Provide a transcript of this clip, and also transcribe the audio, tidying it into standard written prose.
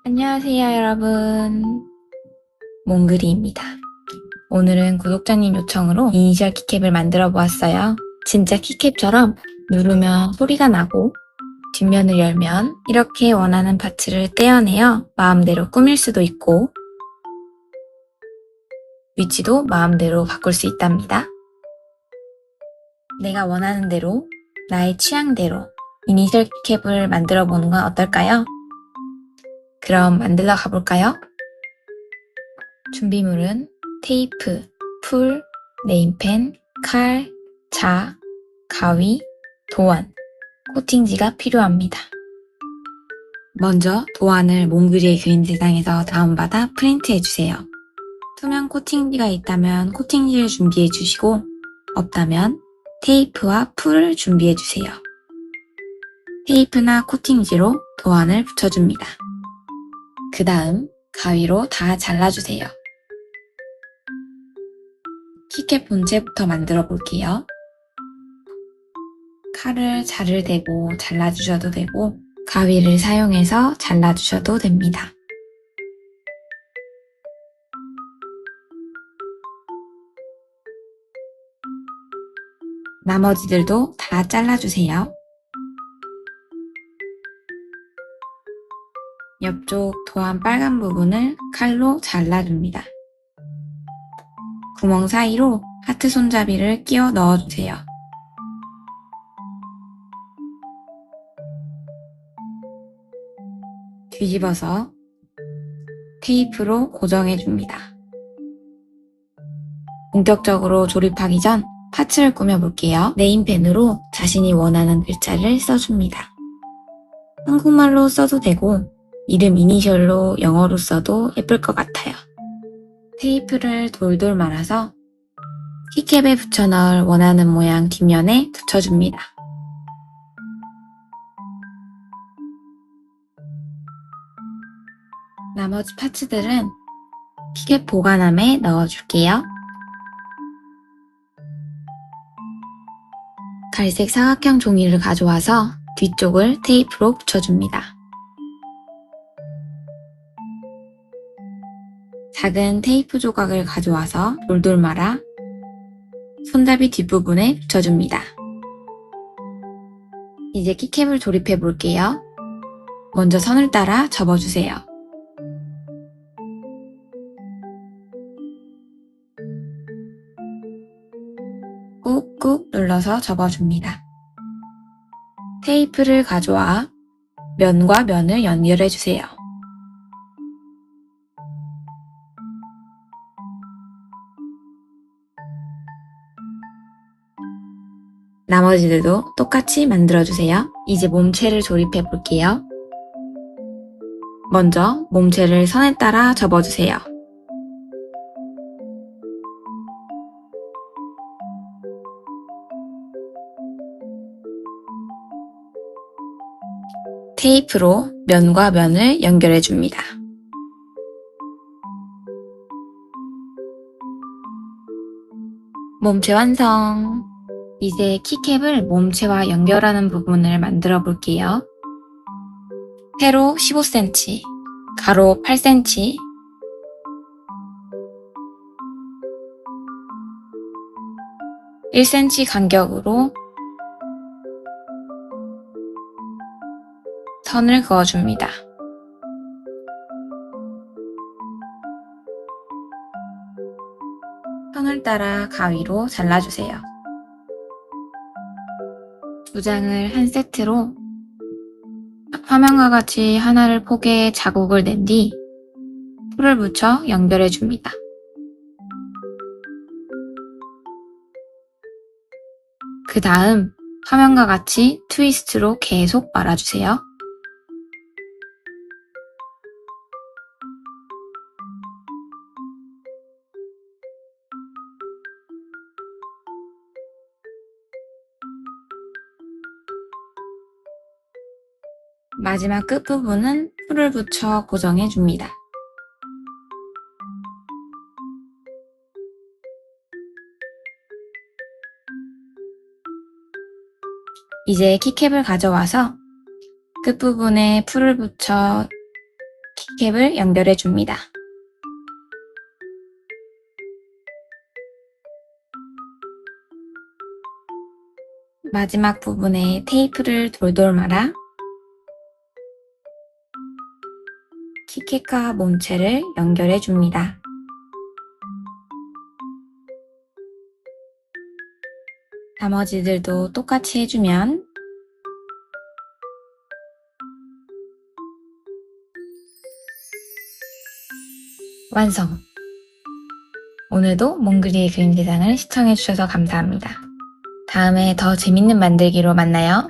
안녕하세요, 여러분. 몽글이입니다. 오늘은 구독자님 요청으로 이니셜 키캡을 만들어 보았어요. 진짜 키캡처럼 누르면 소리가 나고 뒷면을 열면 이렇게 원하는 파츠를 떼어내어 마음대로 꾸밀 수도 있고 위치도 마음대로 바꿀 수 있답니다. 내가 원하는 대로 나의 취향대로 이니셜 키캡을 만들어 보는 건 어떨까요? 그럼 만들러 가볼까요? 준비물은 테이프, 풀, 네임펜, 칼, 자, 가위, 도안, 코팅지가 필요합니다. 먼저 도안을 몽글이의 그림 세상에서 다운받아 프린트해주세요. 투명 코팅지가 있다면 코팅지를 준비해주시고 없다면 테이프와 풀을 준비해주세요. 테이프나 코팅지로 도안을 붙여줍니다. 그 다음 가위로 다 잘라주세요. 키캡 본체부터 만들어 볼게요. 칼을 자를 대고 잘라주셔도 되고 가위를 사용해서 잘라주셔도 됩니다. 나머지들도 다 잘라주세요. 옆쪽 도안 빨간 부분을 칼로 잘라줍니다. 구멍 사이로 하트 손잡이를 끼워 넣어주세요. 뒤집어서 테이프로 고정해줍니다. 본격적으로 조립하기 전 파츠를 꾸며볼게요. 네임펜으로 자신이 원하는 글자를 써줍니다. 한국말로 써도 되고 이름 이니셜로 영어로 써도 예쁠 것 같아요. 테이프를 돌돌 말아서 키캡에 붙여 넣을 원하는 모양 뒷면에 붙여줍니다. 나머지 파츠들은 키캡 보관함에 넣어줄게요. 갈색 사각형 종이를 가져와서 뒤쪽을 테이프로 붙여줍니다. 작은 테이프 조각을 가져와서 돌돌 말아 손잡이 뒷부분에 붙여줍니다. 이제 키캡을 조립해 볼게요. 먼저 선을 따라 접어주세요. 꾹꾹 눌러서 접어줍니다. 테이프를 가져와 면과 면을 연결해주세요. 나머지들도 똑같이 만들어주세요. 이제 몸체를 조립해 볼게요. 먼저 몸체를 선에 따라 접어주세요. 테이프로 면과 면을 연결해줍니다. 몸체 완성! 이제 키캡을 몸체와 연결하는 부분을 만들어 볼게요. 세로 15cm, 가로 8cm, 1cm 간격으로 선을 그어줍니다. 선을 따라 가위로 잘라주세요. 두 장을 한 세트로 화면과 같이 하나를 포개해 자국을 낸 뒤 풀을 붙여 연결해줍니다. 그 다음 화면과 같이 트위스트로 계속 말아주세요. 마지막 끝부분은 풀을 붙여 고정해줍니다. 이제 키캡을 가져와서 끝부분에 풀을 붙여 키캡을 연결해 줍니다. 마지막 부분에 테이프를 돌돌 말아 키캡과 몸체를 연결해 줍니다. 나머지들도 똑같이 해주면 완성! 오늘도 몽글이의 그림 세상을 시청해주셔서 감사합니다. 다음에 더 재밌는 만들기로 만나요.